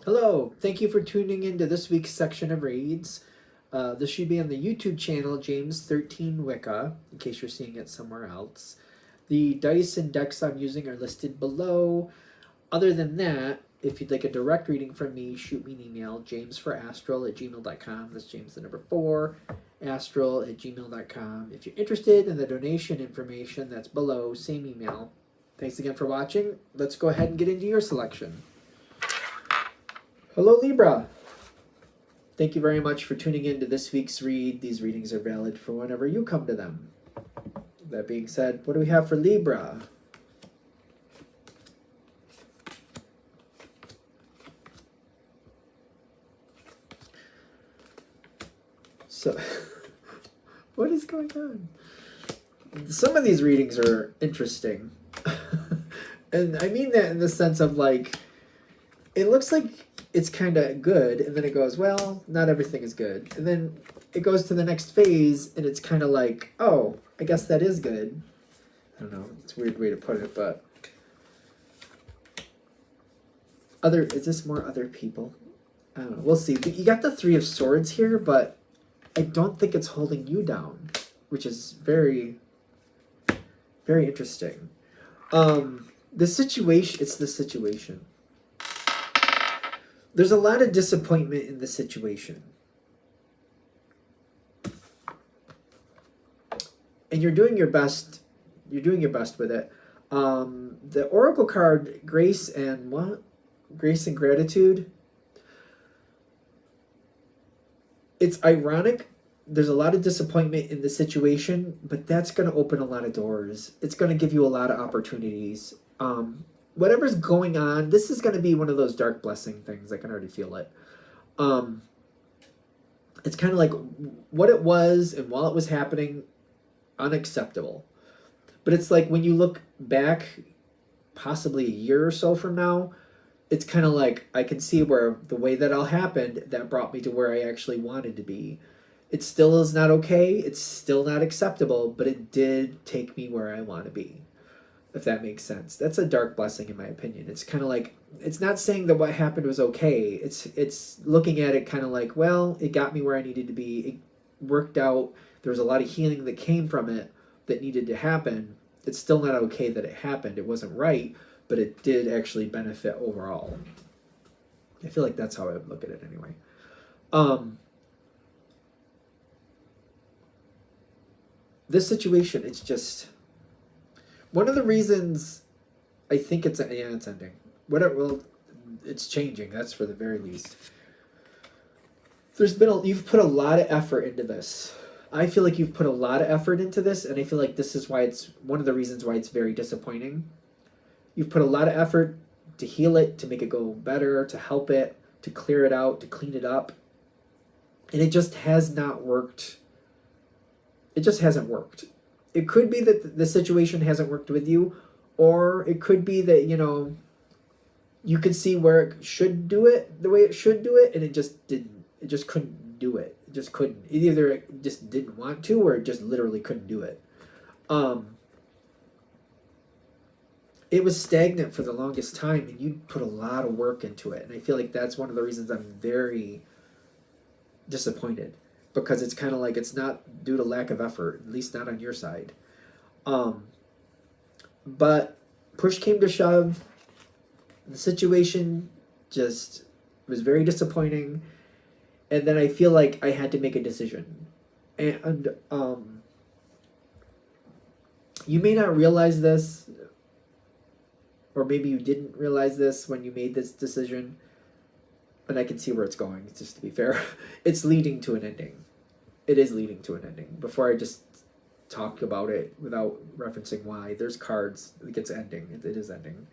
Hello, thank you for tuning into this week's section of reads. This should be on the YouTube channel James13 Wicca, in case you're seeing it somewhere else. The dice and decks I'm using are listed below. Other than that, if you'd like a direct reading from me, shoot me an email, jamesforastral@gmail.com. That's James the number 4, astral@gmail.com. If you're interested in the donation information, that's below, same email. Thanks again for watching. Let's go ahead and get into your selection. Hello, Libra. Thank you very much for tuning in to this week's read. These readings are valid for whenever you come to them. That being said, what do we have for Libra? So, what is going on? Some of these readings are interesting. And I mean that in the sense of like, it looks like it's kind of good, and then it goes, well, not everything is good. And then it goes to the next phase, and it's kind of like, oh, I guess that is good. I don't know. It's a weird way to put it, but is this more other people? I don't know. We'll see. You got the Three of Swords here, but I don't think it's holding you down, which is very, very interesting. The situation, it's the situation. There's a lot of disappointment in the situation. And you're doing your best. You're doing your best with it. The Oracle card, Grace and what? Grace and Gratitude. It's ironic. There's a lot of disappointment in the situation, but that's going to open a lot of doors. It's going to give you a lot of opportunities. Whatever's going on, this is going to be one of those dark blessing things. I can already feel it. It's kind of like what it was, and while it was happening, unacceptable. But it's like when you look back, possibly a year or so from now, it's kind of like I can see where the way that all happened, that brought me to where I actually wanted to be. It still is not okay. It's still not acceptable, but it did take me where I want to be. If that makes sense. That's a dark blessing in my opinion. It's kind of like, it's not saying that what happened was okay. It's looking at it kind of like, well, it got me where I needed to be. It worked out. There was a lot of healing that came from it that needed to happen. It's still not okay that it happened. It wasn't right, but it did actually benefit overall. I feel like that's how I would look at it anyway. This situation, it's just one of the reasons I think it's ending. Whatever, well, it's changing. That's for the very least. You've put a lot of effort into this. I feel like you've put a lot of effort into this, and I feel like this is why it's one of the reasons why it's very disappointing. You've put a lot of effort to heal it, to make it go better, to help it, to clear it out, to clean it up, and it just has not worked. It just hasn't worked. It could be that the situation hasn't worked with you, or it could be that, you could see where it should do it the way it should do it, and it just didn't. It just couldn't do it. It just couldn't. Either it just didn't want to, or it just literally couldn't do it. It was stagnant for the longest time, and you put a lot of work into it, and I feel like that's one of the reasons I'm very disappointed. Because it's kind of like it's not due to lack of effort, at least not on your side. But push came to shove. The situation just was very disappointing. And then I feel like I had to make a decision. And you may not realize this, or maybe you didn't realize this when you made this decision. And I can see where it's going, just to be fair. It's leading to an ending. It is leading to an ending. Before I just talk about it without referencing why, there's cards. It's ending. It is ending.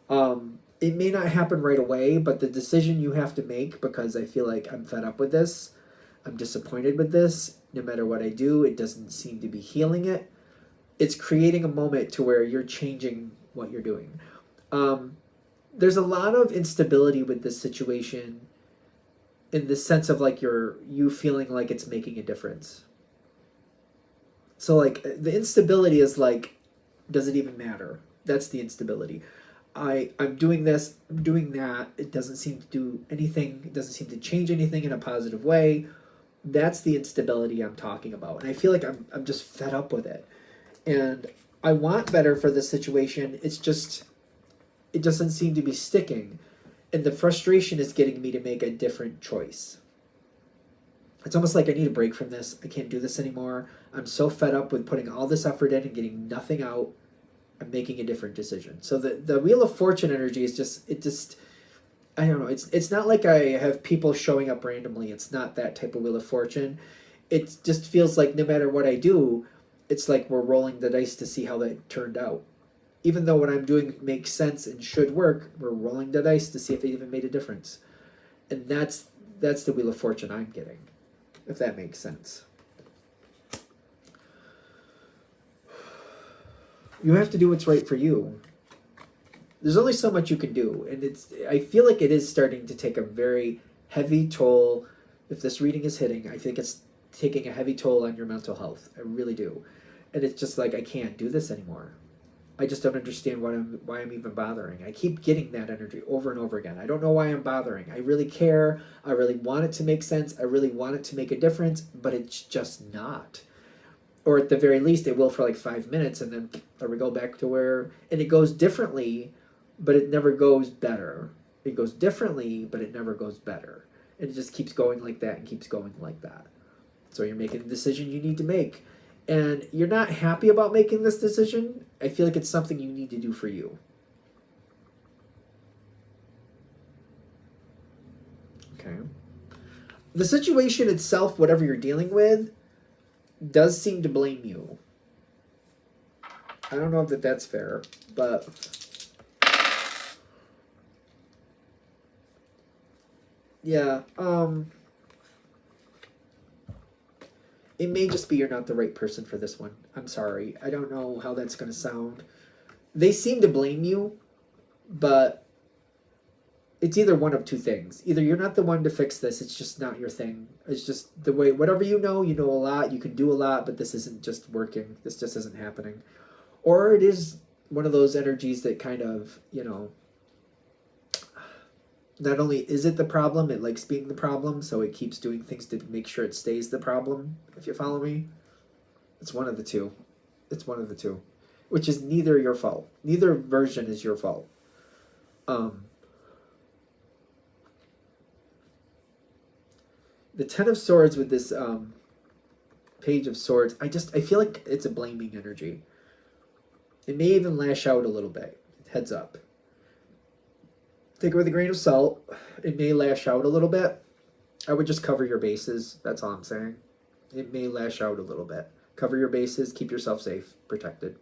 It may not happen right away, but the decision you have to make, because I feel like I'm fed up with this, I'm disappointed with this, no matter what I do, it doesn't seem to be healing it. It's creating a moment to where you're changing what you're doing. There's a lot of instability with this situation in the sense of like you feeling like it's making a difference. So like the instability is like, does it even matter? That's the instability. I'm doing this, I'm doing that. It doesn't seem to do anything. It doesn't seem to change anything in a positive way. That's the instability I'm talking about. And I feel like I'm just fed up with it. And I want better for this situation. It's just, it doesn't seem to be sticking. And the frustration is getting me to make a different choice. It's almost like I need a break from this. I can't do this anymore. I'm so fed up with putting all this effort in and getting nothing out. I'm making a different decision. So the Wheel of Fortune energy is just, it just, I don't know. It's not like I have people showing up randomly. It's not that type of Wheel of Fortune. It just feels like no matter what I do, it's like we're rolling the dice to see how that turned out. Even though what I'm doing makes sense and should work, we're rolling the dice to see if it even made a difference. And that's the Wheel of Fortune I'm getting, if that makes sense. You have to do what's right for you. There's only so much you can do, and I feel like it is starting to take a very heavy toll. If this reading is hitting, I think it's taking a heavy toll on your mental health. I really do. And it's just like, I can't do this anymore. I just don't understand why I'm even bothering. I keep getting that energy over and over again. I don't know why I'm bothering. I really care. I really want it to make sense. I really want it to make a difference, but it's just not. Or at the very least, it will for like 5 minutes, and then we go back to where, and it goes differently, but it never goes better. It goes differently, but it never goes better. And it just keeps going like that and keeps going like that. So you're making a decision you need to make. And you're not happy about making this decision. I feel like it's something you need to do for you. Okay. The situation itself, whatever you're dealing with, does seem to blame you. I don't know if that's fair, but yeah, it may just be you're not the right person for this one. I'm sorry. I don't know how that's going to sound. They seem to blame you, but it's either one of two things. Either you're not the one to fix this, it's just not your thing. It's just the way, whatever you know a lot, you can do a lot, but this isn't just working. This just isn't happening. Or it is one of those energies that kind of, not only is it the problem, it likes being the problem, so it keeps doing things to make sure it stays the problem, if you follow me. It's one of the two. It's one of the two. Which is neither your fault. Neither version is your fault. The Ten of Swords with this Page of Swords, I feel like it's a blaming energy. It may even lash out a little bit. Heads up. Take it with a grain of salt. It may lash out a little bit. I would just cover your bases. That's all I'm saying. It may lash out a little bit. Cover your bases. Keep yourself safe. Protected.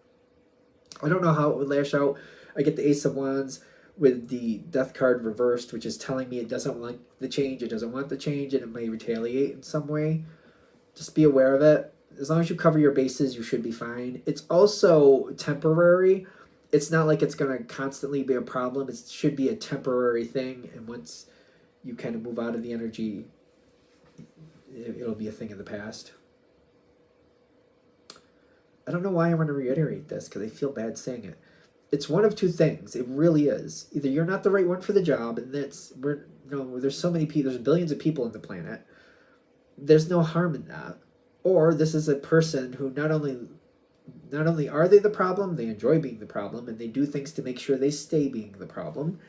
I don't know how it would lash out. I get the Ace of Wands with the Death card reversed, which is telling me it doesn't like the change. It doesn't want the change, and it may retaliate in some way. Just be aware of it. As long as you cover your bases, you should be fine. It's also temporary. It's not like it's going to constantly be a problem. It should be a temporary thing. And once you kind of move out of the energy, it'll be a thing of the past. I don't know why I want to reiterate this, because I feel bad saying it. It's one of two things. It really is. Either you're not the right one for the job, and there's so many people, there's billions of people on the planet. There's no harm in that. Or this is a person who not only are they the problem, they enjoy being the problem, and they do things to make sure they stay being the problem.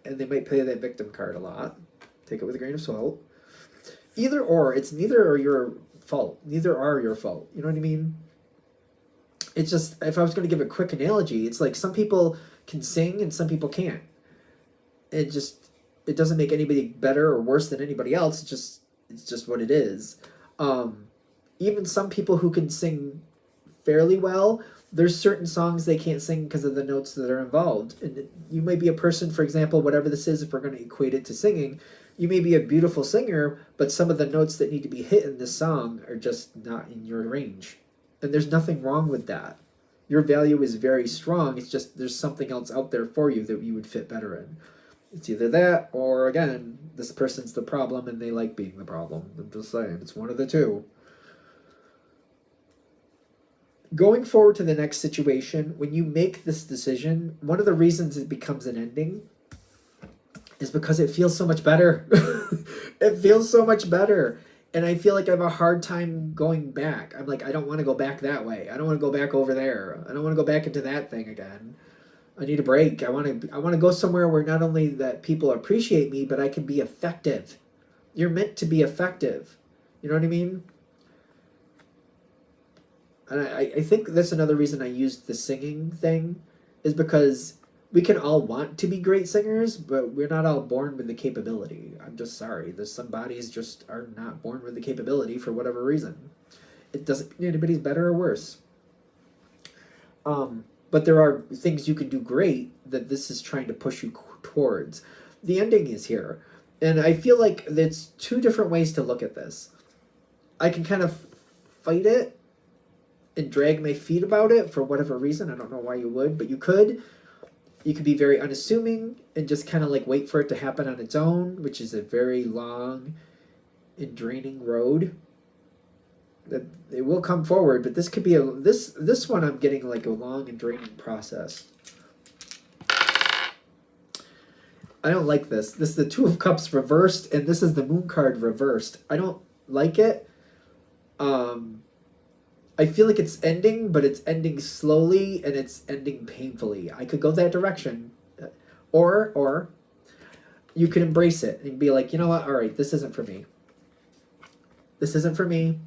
And they might play that victim card a lot. Take it with a grain of salt. Either or, it's neither are your fault. Neither are your fault. You know what I mean? It's just, if I was going to give a quick analogy, it's like some people can sing and some people can't. It doesn't make anybody better or worse than anybody else. It's just what it is. Even some people who can sing fairly well, there's certain songs they can't sing because of the notes that are involved. And you might be a person, for example, whatever this is, if we're going to equate it to singing, you may be a beautiful singer, but some of the notes that need to be hit in this song are just not in your range. And there's nothing wrong with that. Your value is very strong. It's just there's something else out there for you that you would fit better in. It's either that or, again, this person's the problem and they like being the problem. I'm just saying, it's one of the two. Going forward to the next situation, when you make this decision, one of the reasons it becomes an ending is because it feels so much better. It feels so much better. And I feel like I have a hard time going back. I'm like, I don't want to go back that way. I don't want to go back over there. I don't want to go back into that thing again. I need a break. I want to go somewhere where not only that people appreciate me, but I can be effective. You're meant to be effective. You know what I mean? And I think that's another reason I used the singing thing, is because we can all want to be great singers, but we're not all born with the capability. I'm just sorry. There's some bodies just are not born with the capability for whatever reason. It doesn't mean anybody's better or worse. But there are things you can do great that this is trying to push you towards. The ending is here. And I feel like there's two different ways to look at this. I can kind of fight it and drag my feet about it for whatever reason. I don't know why you would, but you could. You could be very unassuming and just kind of like wait for it to happen on its own, which is a very long and draining road. That it will come forward, but this could be this one I'm getting like a long and draining process. I don't like this. This is the Two of Cups reversed, and this is the Moon card reversed. I don't like it. I feel like it's ending, but it's ending slowly and it's ending painfully. I could go that direction. Or you could embrace it and be like, you know what? All right, this isn't for me. This isn't for me.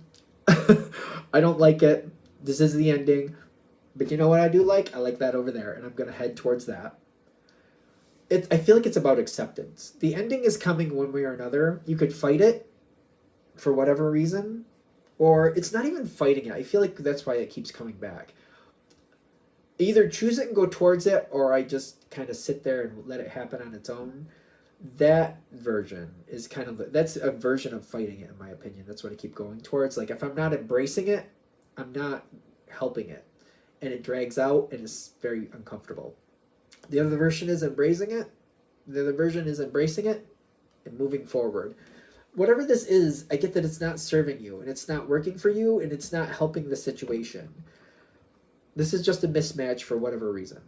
I don't like it. This is the ending. But you know what I do like? I like that over there, and I'm going to head towards that. I feel like it's about acceptance. The ending is coming one way or another. You could fight it for whatever reason, or it's not even fighting it. I feel like that's why it keeps coming back. Either choose it and go towards it, or I just kind of sit there and let it happen on its own. That version is kind of, that's a version of fighting it, in my opinion. That's what I keep going towards. Like, if I'm not embracing it, I'm not helping it. And it drags out and it's very uncomfortable. The other version is embracing it. The other version is embracing it and moving forward. Whatever this is, I get that it's not serving you and it's not working for you and it's not helping the situation. This is just a mismatch for whatever reason.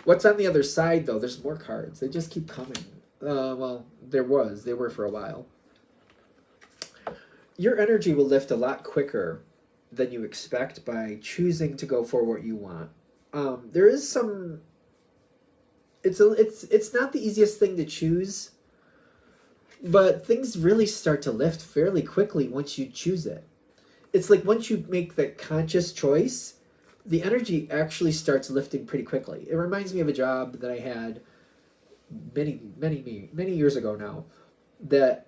What's on the other side, though? There's more cards. They just keep coming. Well, they were for a while. Your energy will lift a lot quicker than you expect by choosing to go for what you want. There is some... It's not the easiest thing to choose, but things really start to lift fairly quickly once you choose it. It's like once you make the conscious choice, the energy actually starts lifting pretty quickly. It reminds me of a job that I had many years ago now, that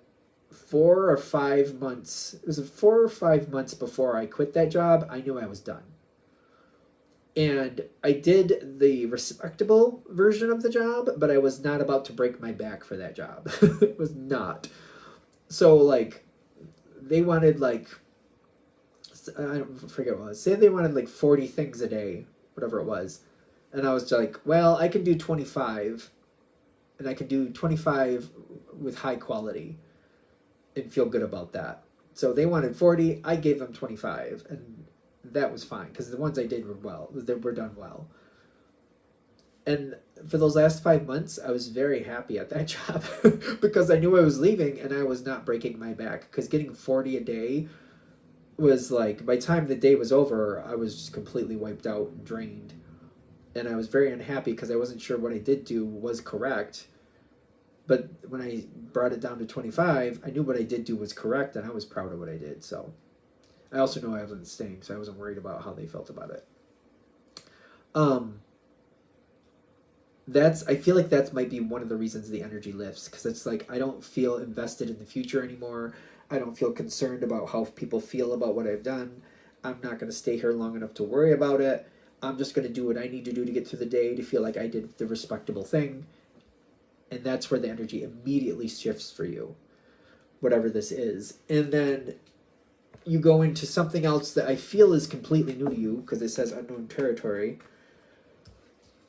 4 or 5 months, it was 4 or 5 months before I quit that job, I knew I was done. And I did the respectable version of the job, but I was not about to break my back for that job. It was not. So, like, they wanted, like, I don't forget what it was. Say they wanted, like, 40 things a day, whatever it was. And I was like, well, I can do 25. And I can do 25 with high quality and feel good about that. So they wanted 40. I gave them 25. And that was fine, because the ones I did were done well. And for those last 5 months, I was very happy at that job because I knew I was leaving and I was not breaking my back, because getting 40 a day was like, by the time the day was over, I was just completely wiped out and drained. And I was very unhappy because I wasn't sure what I did do was correct. But when I brought it down to 25, I knew what I did do was correct, and I was proud of what I did. So I also know I wasn't staying, so I wasn't worried about how they felt about it. I feel like that might be one of the reasons the energy lifts, because it's like I don't feel invested in the future anymore. I don't feel concerned about how people feel about what I've done. I'm not going to stay here long enough to worry about it. I'm just going to do what I need to do to get through the day to feel like I did the respectable thing. And that's where the energy immediately shifts for you, whatever this is. And then you go into something else that I feel is completely new to you, because it says unknown territory.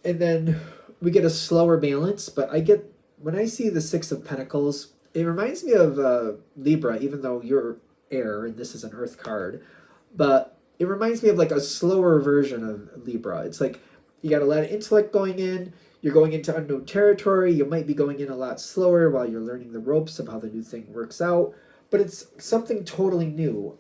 And then we get a slower balance, but when I see the Six of Pentacles, it reminds me of Libra, even though you're air, and this is an earth card. But it reminds me of like a slower version of Libra. It's like you got a lot of intellect going in. You're going into unknown territory. You might be going in a lot slower while you're learning the ropes of how the new thing works out. But it's something totally new.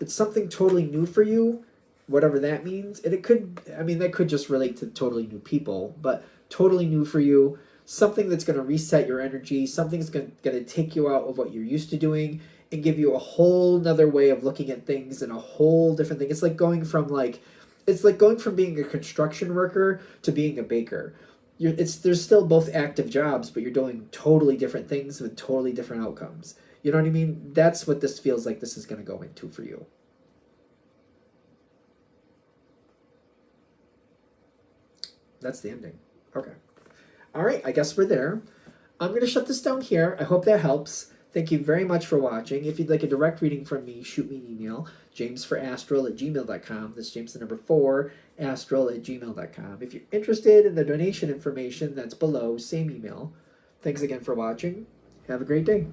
It's something totally new for you, whatever that means. And it could, I mean, that could just relate to totally new people, but totally new for you. Something that's going to reset your energy. Something's going to take you out of what you're used to doing and give you a whole nother way of looking at things and a whole different thing. It's like going from being a construction worker to being a baker. There's still both active jobs, but you're doing totally different things with totally different outcomes. You know what I mean? That's what this feels like this is going to go into for you. That's the ending. Okay. All right, I guess we're there. I'm going to shut this down here. I hope that helps. Thank you very much for watching. If you'd like a direct reading from me, shoot me an email, jamesforastral@gmail.com. That's James the number 4, astral@gmail.com. If you're interested in the donation information, that's below, same email. Thanks again for watching. Have a great day.